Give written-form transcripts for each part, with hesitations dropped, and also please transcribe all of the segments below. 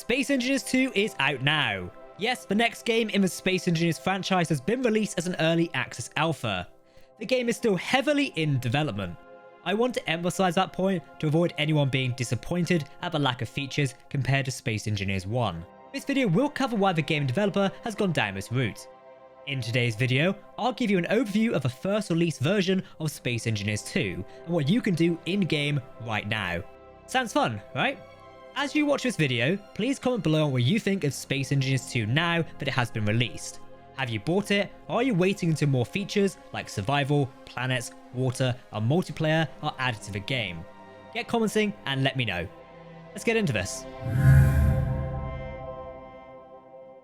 Space Engineers 2 is out now. Yes, the next game in the Space Engineers franchise has been released as an early access alpha. The game is still heavily in development. I want to emphasize that point to avoid anyone being disappointed at the lack of features compared to Space Engineers 1. This video will cover why the game developer has gone down this route. In today's video, I'll give you an overview of the first release version of Space Engineers 2 and what you can do in-game right now. Sounds fun, right? As you watch this video, please comment below on what you think of Space Engineers 2 now that it has been released. Have you bought it, or are you waiting until more features like survival, planets, water, and multiplayer are added to the game? Get commenting and let me know. Let's get into this.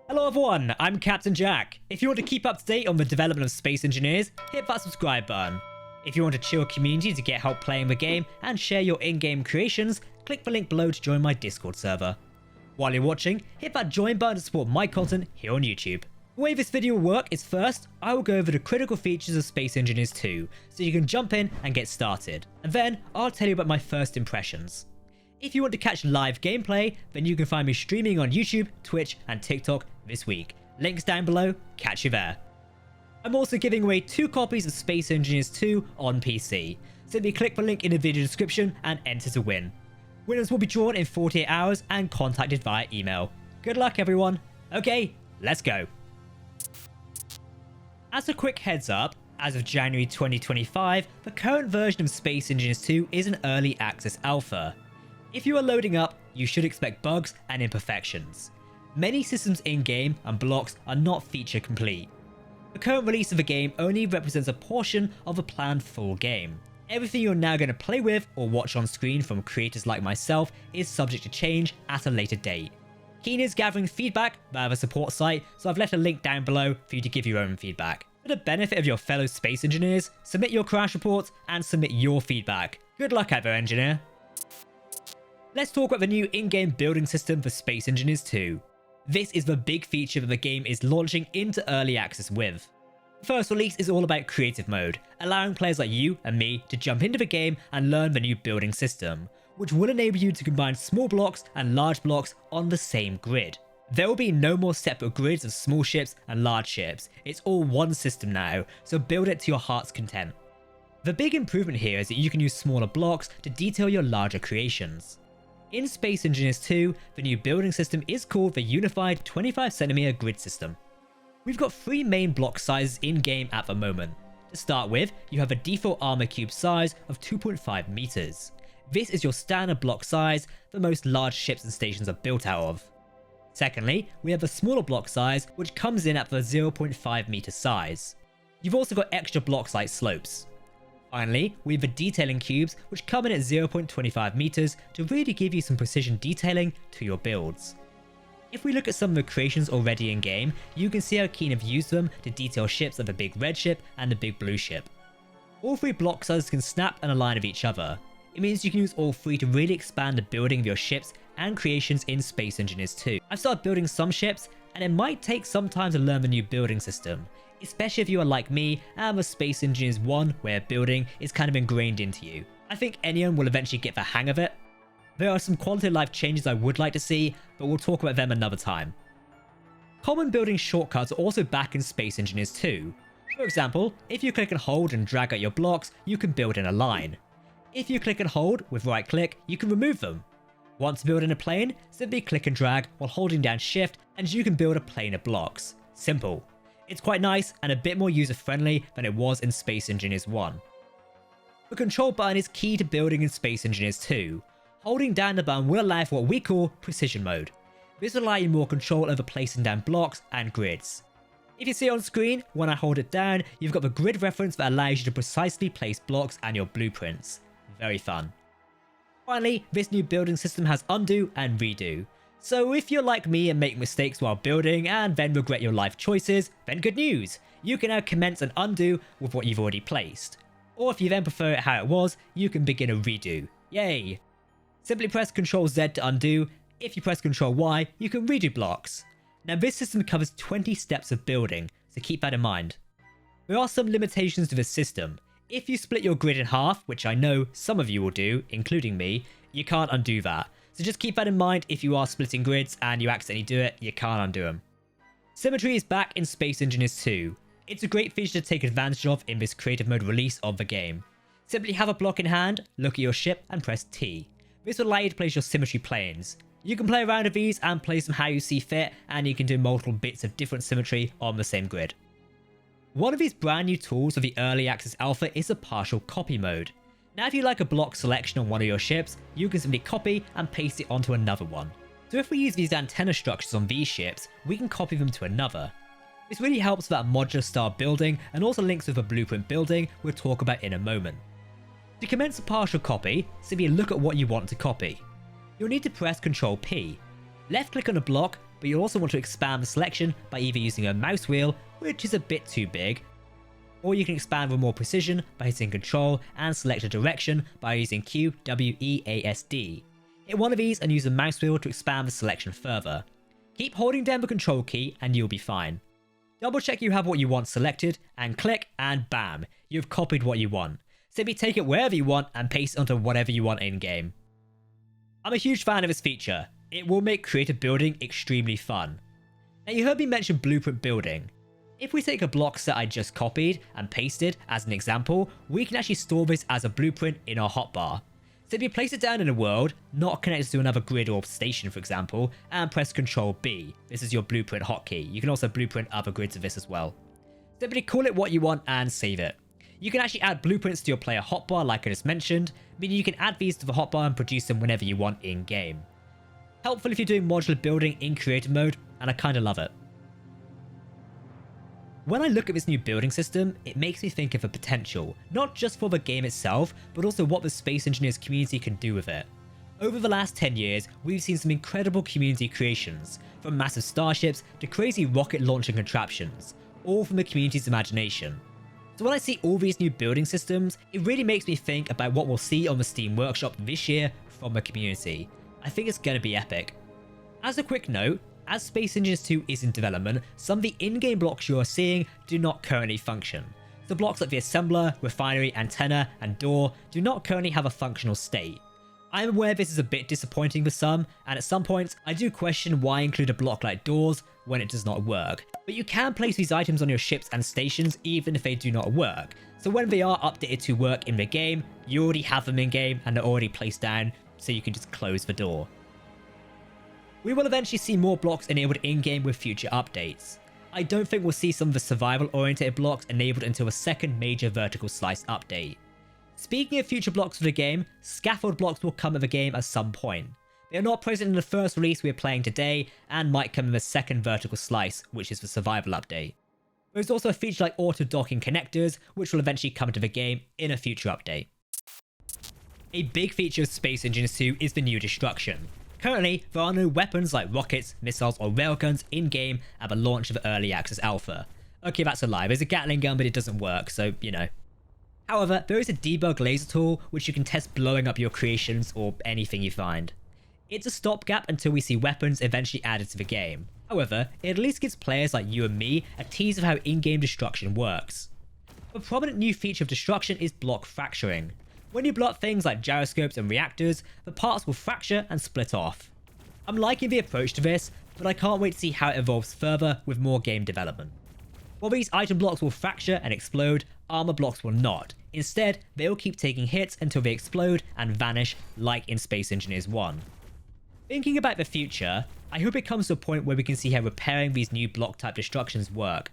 Hello everyone, I'm Captain Jack. If you want to keep up to date on the development of Space Engineers, hit that subscribe button. If you want a chill community to get help playing the game and share your in-game creations, click the link below to join my Discord server. While you're watching, hit that join button to support my content here on YouTube. The way this video will work is first, I will go over the critical features of Space Engineers 2, so you can jump in and get started. And then, I'll tell you about my first impressions. If you want to catch live gameplay, then you can find me streaming on YouTube, Twitch, and TikTok this week. Links down below, catch you there. I'm also giving away 2 copies of Space Engineers 2 on PC. Simply click the link in the video description and enter to win. Winners will be drawn in 48 hours and contacted via email. Good luck everyone. Okay, let's go. As a quick heads up, as of January 2025, the current version of Space Engineers 2 is an early access alpha. If you are loading up, you should expect bugs and imperfections. Many systems in-game and blocks are not feature complete. The current release of the game only represents a portion of the planned full game. Everything you're now going to play with or watch on screen from creators like myself is subject to change at a later date. Keen is gathering feedback via the support site, so I've left a link down below for you to give your own feedback. For the benefit of your fellow space engineers, submit your crash reports and submit your feedback. Good luck out there, engineer. Let's talk about the new in-game building system for Space Engineers 2. This is the big feature that the game is launching into early access with. The first release is all about creative mode, allowing players like you and me to jump into the game and learn the new building system, which will enable you to combine small blocks and large blocks on the same grid. There will be no more separate grids of small ships and large ships, it's all one system now, so build it to your heart's content. The big improvement here is that you can use smaller blocks to detail your larger creations. In Space Engineers 2, the new building system is called the Unified 25cm Grid System. We've got 3 main block sizes in-game at the moment. To start with, you have a default armor cube size of 2.5 meters. This is your standard block size that most large ships and stations are built out of. Secondly, we have a smaller block size which comes in at the 0.5 meter size. You've also got extra blocks like slopes. Finally, we have the detailing cubes which come in at 0.25 meters to really give you some precision detailing to your builds. If we look at some of the creations already in game, you can see how Keen have used them to detail ships like the big red ship and the big blue ship. All 3 block sizes can snap and align with each other. It means you can use all 3 to really expand the building of your ships and creations in Space Engineers 2. I've started building some ships and it might take some time to learn the new building system, especially if you are like me and the Space Engineers 1 where building is kind of ingrained into you. I think anyone will eventually get the hang of it. There are some quality of life changes I would like to see, but we'll talk about them another time. Common building shortcuts are also back in Space Engineers 2. For example, if you click and hold and drag out your blocks, you can build in a line. If you click and hold with right click, you can remove them. Want to build in a plane? Simply click and drag while holding down shift and you can build a plane of blocks. Simple. It's quite nice and a bit more user friendly than it was in Space Engineers 1. The control button is key to building in Space Engineers 2. Holding down the button will allow for what we call precision mode. This will allow you more control over placing down blocks and grids. If you see on screen, when I hold it down, you've got the grid reference that allows you to precisely place blocks and your blueprints. Very fun. Finally, this new building system has undo and redo. So if you're like me and make mistakes while building and then regret your life choices, then good news! You can now commence and undo with what you've already placed. Or if you then prefer it how it was, you can begin a redo. Yay! Simply press Ctrl Z to undo. If you press Ctrl Y, you can redo blocks. Now this system covers 20 steps of building, so keep that in mind. There are some limitations to this system. If you split your grid in half, which I know some of you will do, including me, you can't undo that. So just keep that in mind if you are splitting grids and you accidentally do it, you can't undo them. Symmetry is back in Space Engineers 2. It's a great feature to take advantage of in this creative mode release of the game. Simply have a block in hand, look at your ship and press T. This will allow you to place your symmetry planes. You can play around with these and place them how you see fit, and you can do multiple bits of different symmetry on the same grid. One of these brand new tools of the early access alpha is the partial copy mode. Now if you like a block selection on one of your ships, you can simply copy and paste it onto another one. So if we use these antenna structures on these ships, we can copy them to another. This really helps with that modular style building and also links with a blueprint building we'll talk about in a moment. To commence a partial copy, simply look at what you want to copy. You'll need to press Ctrl P. Left click on a block, but you'll also want to expand the selection by either using a mouse wheel, which is a bit too big, or you can expand with more precision by hitting Ctrl and select a direction by using Q, W, E, A, S, D. Hit one of these and use the mouse wheel to expand the selection further. Keep holding down the Control key and you'll be fine. Double check you have what you want selected and click and bam, you've copied what you want. Simply take it wherever you want and paste it onto whatever you want in game. I'm a huge fan of this feature. It will make creative building extremely fun. Now you heard me mention blueprint building. If we take a block set I just copied and pasted as an example, we can actually store this as a blueprint in our hotbar. So if you place it down in a world, not connected to another grid or station for example, and press Ctrl B, this is your blueprint hotkey. You can also blueprint other grids of this as well. Simply call it what you want and save it. You can actually add blueprints to your player hotbar like I just mentioned, meaning you can add these to the hotbar and produce them whenever you want in game. Helpful if you're doing modular building in creative mode, and I kinda love it. When I look at this new building system, it makes me think of the potential, not just for the game itself, but also what the Space Engineers community can do with it. Over the last 10 years, we've seen some incredible community creations, from massive starships to crazy rocket launching contraptions, all from the community's imagination. So when I see all these new building systems, it really makes me think about what we'll see on the Steam Workshop this year from the community. I think it's going to be epic. As a quick note, as Space Engineers 2 is in development, some of the in-game blocks you are seeing do not currently function. So blocks like the assembler, refinery, antenna, and door do not currently have a functional state. I am aware this is a bit disappointing for some, and at some points I do question why include a block like doors when it does not work. But you can place these items on your ships and stations even if they do not work. So when they are updated to work in the game, you already have them in game and they're already placed down, so you can just close the door. We will eventually see more blocks enabled in-game with future updates. I don't think we'll see some of the survival-oriented blocks enabled until a second major vertical slice update. Speaking of future blocks for the game, scaffold blocks will come at the game at some point. They are not present in the first release we are playing today, and might come in the second vertical slice, which is the survival update. There's also a feature like auto-docking connectors, which will eventually come to the game in a future update. A big feature of Space Engineers 2 is the new destruction. Currently, there are no weapons like rockets, missiles, or railguns in-game at the launch of Early Access Alpha. Okay, that's a lie. There's a Gatling gun, but it doesn't work, so, you know. However, there is a debug laser tool, which you can test blowing up your creations or anything you find. It's a stopgap until we see weapons eventually added to the game. However, it at least gives players like you and me a tease of how in-game destruction works. A prominent new feature of destruction is block fracturing. When you blow up things like gyroscopes and reactors, the parts will fracture and split off. I'm liking the approach to this, but I can't wait to see how it evolves further with more game development. While these item blocks will fracture and explode, armor blocks will not. Instead, they will keep taking hits until they explode and vanish like in Space Engineers 1. Thinking about the future, I hope it comes to a point where we can see how repairing these new block type destructions work.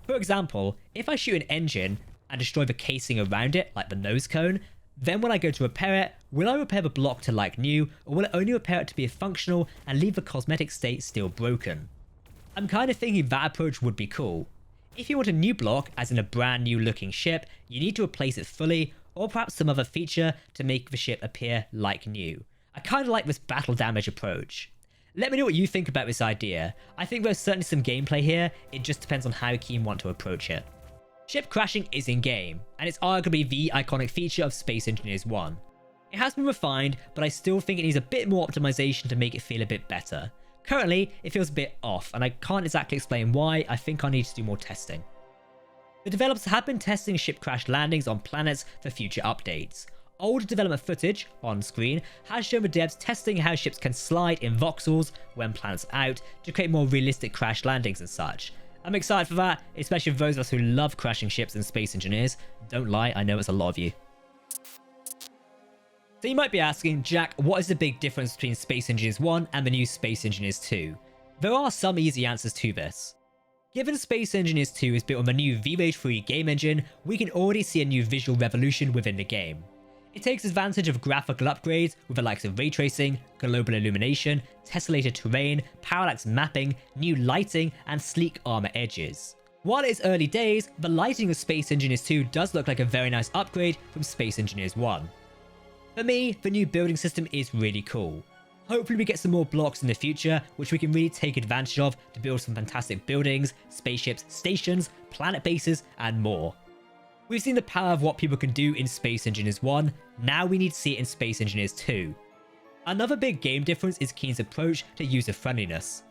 For example, if I shoot an engine and destroy the casing around it, like the nose cone, then when I go to repair it, will I repair the block to like new, or will it only repair it to be functional and leave the cosmetic state still broken? I'm kind of thinking that approach would be cool. If you want a new block, as in a brand new looking ship, you need to replace it fully, or perhaps some other feature to make the ship appear like new. I kind of like this battle damage approach. Let me know what you think about this idea. I think there's certainly some gameplay here, it just depends on how keen you want to approach it. Ship crashing is in-game, and it's arguably the iconic feature of Space Engineers 1. It has been refined, but I still think it needs a bit more optimization to make it feel a bit better. Currently, it feels a bit off, and I can't exactly explain why. I think I need to do more testing. The developers have been testing ship crash landings on planets for future updates. Older development footage, on screen, has shown the devs testing how ships can slide in voxels when planets are out to create more realistic crash landings and such. I'm excited for that, especially for those of us who love crashing ships and Space Engineers. Don't lie, I know it's a lot of you. So you might be asking, Jack, what is the big difference between Space Engineers 1 and the new Space Engineers 2? There are some easy answers to this. Given Space Engineers 2 is built on the new V-Rage 3 game engine, we can already see a new visual revolution within the game. It takes advantage of graphical upgrades with the likes of ray tracing, global illumination, tessellated terrain, parallax mapping, new lighting, and sleek armor edges. While it is early days, the lighting of Space Engineers 2 does look like a very nice upgrade from Space Engineers 1. For me, the new building system is really cool. Hopefully we get some more blocks in the future, which we can really take advantage of to build some fantastic buildings, spaceships, stations, planet bases, and more. We've seen the power of what people can do in Space Engineers 1, now we need to see it in Space Engineers 2. Another big game difference is Keen's approach to user friendliness.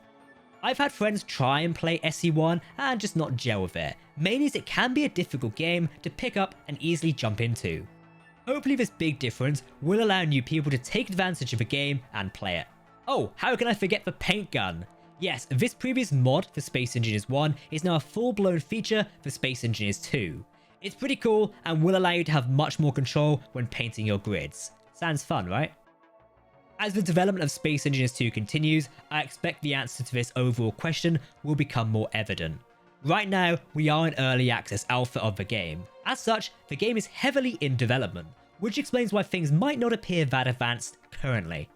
I've had friends try and play SE1 and just not gel with it, mainly as it can be a difficult game to pick up and easily jump into. Hopefully this big difference will allow new people to take advantage of the game and play it. Oh, how can I forget the paint gun? Yes, this previous mod for Space Engineers 1 is now a full-blown feature for Space Engineers 2. It's pretty cool and will allow you to have much more control when painting your grids. Sounds fun, right? As the development of Space Engineers 2 continues, I expect the answer to this overall question will become more evident. Right now, we are in early access alpha of the game. As such, the game is heavily in development, which explains why things might not appear that advanced currently.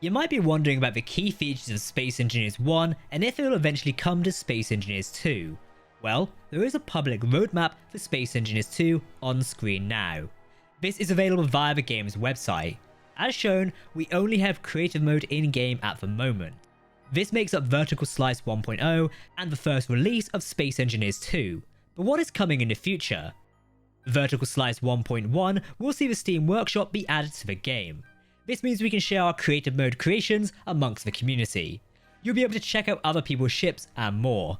You might be wondering about the key features of Space Engineers 1 and if it will eventually come to Space Engineers 2. Well, there is a public roadmap for Space Engineers 2 on screen now. This is available via the game's website. As shown, we only have creative mode in-game at the moment. This makes up Vertical Slice 1.0 and the first release of Space Engineers 2. But what is coming in the future? Vertical Slice 1.1 will see the Steam Workshop be added to the game. This means we can share our creative mode creations amongst the community. You'll be able to check out other people's ships and more.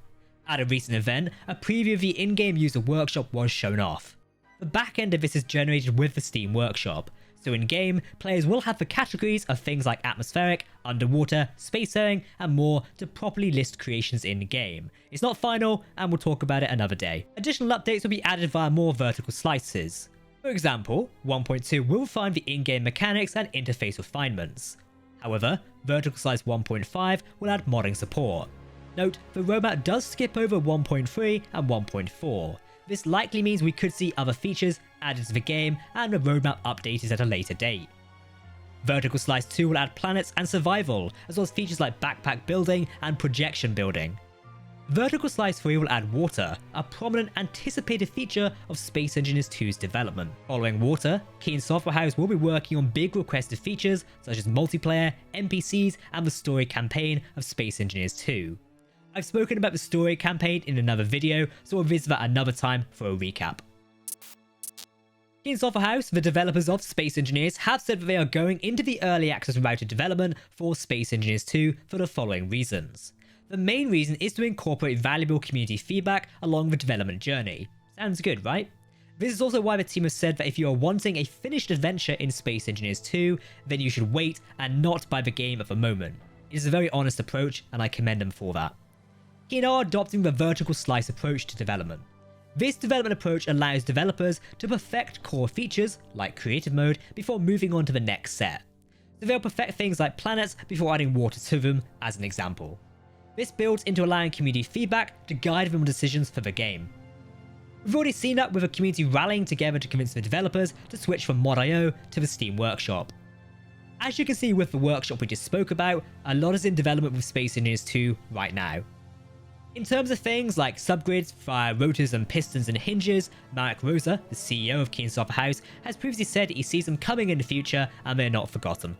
At a recent event, a preview of the in-game user workshop was shown off. The back end of this is generated with the Steam Workshop, so in-game, players will have the categories of things like atmospheric, underwater, spacefaring, and more to properly list creations in-game. It's not final, and we'll talk about it another day. Additional updates will be added via more vertical slices. For example, 1.2 will refine the in-game mechanics and interface refinements. However, Vertical Slice 1.5 will add modding support. Note, the roadmap does skip over 1.3 and 1.4. This likely means we could see other features added to the game and the roadmap updated at a later date. Vertical Slice 2 will add planets and survival, as well as features like backpack building and projection building. Vertical Slice 3 will add water, a prominent anticipated feature of Space Engineers 2's development. Following water, Keen Software House will be working on big requested features such as multiplayer, NPCs, and the story campaign of Space Engineers 2. I've spoken about the story campaign in another video, so we'll visit that another time for a recap. Keen Software House, the developers of Space Engineers, have said that they are going into the early access route of development for Space Engineers 2 for the following reasons. The main reason is to incorporate valuable community feedback along the development journey. Sounds good, right? This is also why the team has said that if you are wanting a finished adventure in Space Engineers 2, then you should wait and not buy the game at the moment. It is a very honest approach, and I commend them for that. Keen are adopting the vertical slice approach to development. This development approach allows developers to perfect core features, like creative mode, before moving on to the next set. So they'll perfect things like planets before adding water to them, as an example. This builds into allowing community feedback to guide them on decisions for the game. We've already seen that with a community rallying together to convince the developers to switch from Mod.io to the Steam Workshop. As you can see with the workshop we just spoke about, a lot is in development with Space Engineers 2 right now. In terms of things like subgrids via rotors and pistons and hinges, Marek Rosa, the CEO of Keen Software House, has previously said he sees them coming in the future and they're not forgotten.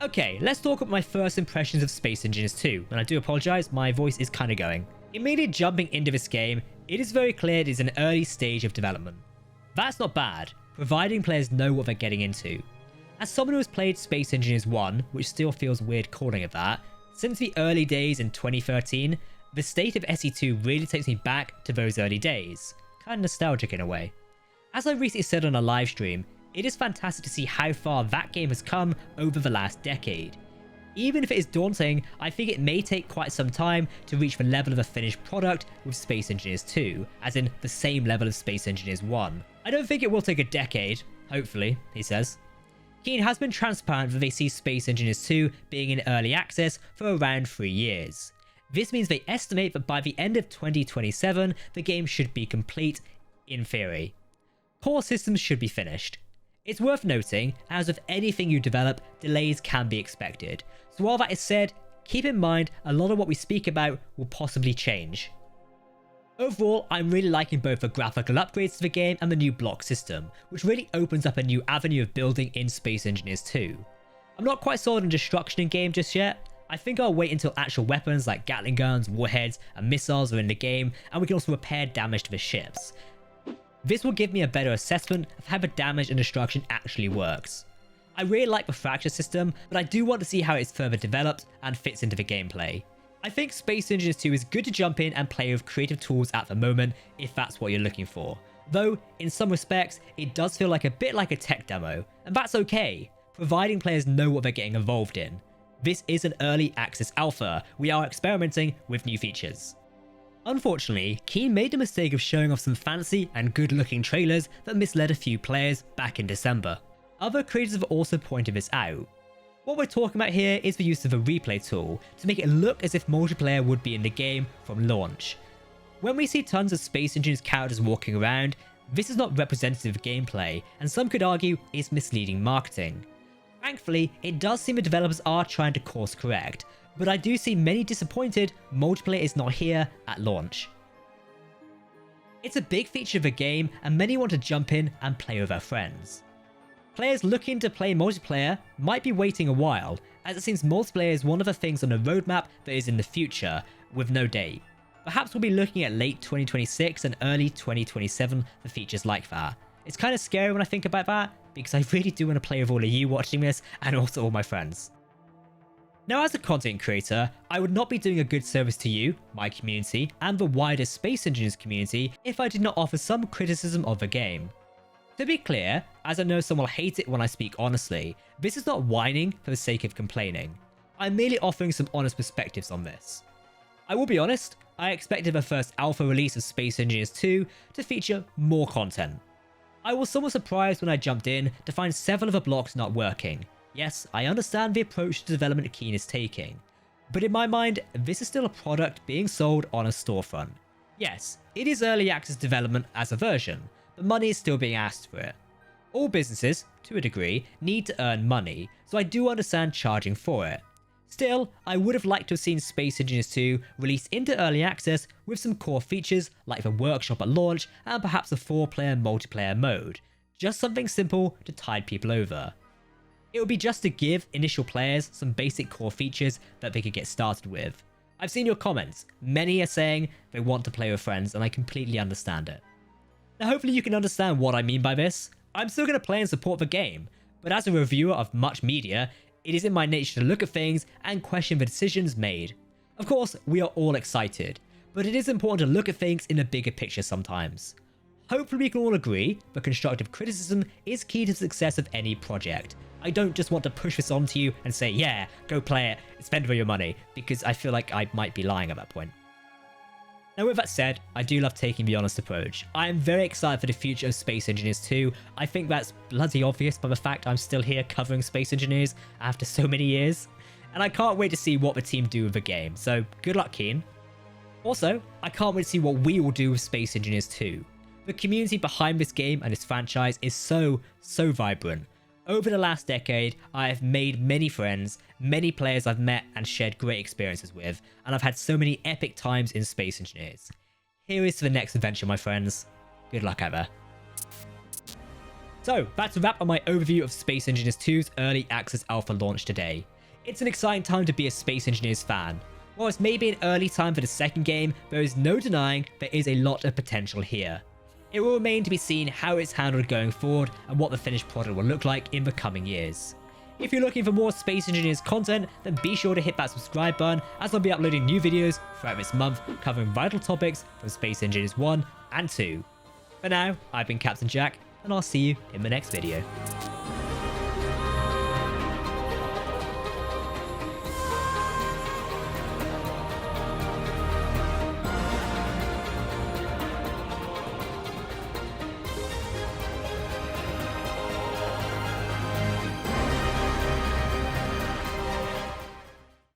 Okay, let's talk about my first impressions of Space Engineers 2, and I do apologise, my voice is kinda going. Immediately jumping into this game, it is very clear it is an early stage of development. That's not bad, providing players know what they're getting into. As someone who has played Space Engineers 1, which still feels weird calling it that, since the early days in 2013, the state of SE2 really takes me back to those early days. Kinda nostalgic in a way. As I recently said on a live stream, it is fantastic to see how far that game has come over the last decade. Even if it is daunting, I think it may take quite some time to reach the level of a finished product with Space Engineers 2, as in the same level of Space Engineers 1. I don't think it will take a decade, hopefully, he says. Keen has been transparent that they see Space Engineers 2 being in early access for around 3 years. This means they estimate that by the end of 2027, the game should be complete, in theory. Core systems should be finished. It's worth noting, as with anything you develop, delays can be expected. So while that is said, keep in mind a lot of what we speak about will possibly change. Overall, I'm really liking both the graphical upgrades to the game and the new block system, which really opens up a new avenue of building in Space Engineers 2. I'm not quite sold on destruction in game just yet. I think I'll wait until actual weapons like Gatling guns, warheads, and missiles are in the game, and we can also repair damage to the ships. This will give me a better assessment of how the damage and destruction actually works. I really like the fracture system, but I do want to see how it's further developed and fits into the gameplay. I think Space Engineers 2 is good to jump in and play with creative tools at the moment if that's what you're looking for. Though, in some respects, it does feel like a bit like a tech demo, and that's okay, providing players know what they're getting involved in. This is an early access alpha, we are experimenting with new features. Unfortunately, Keen made the mistake of showing off some fancy and good looking trailers that misled a few players back in December. Other creators have also pointed this out. What we're talking about here is the use of a replay tool to make it look as if multiplayer would be in the game from launch. When we see tons of Space Engineers characters walking around, this is not representative of gameplay, and some could argue is misleading marketing. Thankfully, it does seem the developers are trying to course correct, but I do see many disappointed multiplayer is not here at launch. It's a big feature of the game and many want to jump in and play with their friends. Players looking to play multiplayer might be waiting a while, as it seems multiplayer is one of the things on the roadmap that is in the future, with no date. Perhaps we'll be looking at late 2026 and early 2027 for features like that. It's kind of scary when I think about that, because I really do want to play with all of you watching this and also all my friends. Now, as a content creator, I would not be doing a good service to you, my community, and the wider Space Engineers community if I did not offer some criticism of the game. To be clear, as I know some will hate it when I speak honestly, this is not whining for the sake of complaining. I'm merely offering some honest perspectives on this. I will be honest, I expected the first alpha release of Space Engineers 2 to feature more content. I was somewhat surprised when I jumped in to find several of the blocks not working. Yes, I understand the approach to development Keen is taking, but in my mind, this is still a product being sold on a storefront. Yes, it is early access development as a version, but money is still being asked for it. All businesses, to a degree, need to earn money, so I do understand charging for it. Still, I would have liked to have seen Space Engineers 2 released into early access with some core features like the workshop at launch and perhaps a 4-player multiplayer mode. Just something simple to tide people over. It would be just to give initial players some basic core features that they could get started with. I've seen your comments, many are saying they want to play with friends and I completely understand it. Now hopefully you can understand what I mean by this. I'm still going to play and support the game, but as a reviewer of much media, it is in my nature to look at things and question the decisions made. Of course, we are all excited, but it is important to look at things in a bigger picture sometimes. Hopefully we can all agree that constructive criticism is key to the success of any project. I don't just want to push this onto you and say, yeah, go play it, spend all your money, because I feel like I might be lying at that point. Now with that said, I do love taking the honest approach. I am very excited for the future of Space Engineers 2. I think that's bloody obvious by the fact I'm still here covering Space Engineers after so many years. And I can't wait to see what the team do with the game, so good luck Keen. Also, I can't wait to see what we will do with Space Engineers 2. The community behind this game and this franchise is so vibrant. Over the last decade, I have made many friends, many players I've met and shared great experiences with, and I've had so many epic times in Space Engineers. Here is to the next adventure, my friends. Good luck out there. So, that's a wrap on my overview of Space Engineers 2's early access alpha launch today. It's an exciting time to be a Space Engineers fan. While it's maybe an early time for the second game, there is no denying there is a lot of potential here. It will remain to be seen how it's handled going forward and what the finished product will look like in the coming years. If you're looking for more Space Engineers content, then be sure to hit that subscribe button, as I'll be uploading new videos throughout this month covering vital topics from Space Engineers 1 and 2. For now, I've been Captain Jack, and I'll see you in the next video.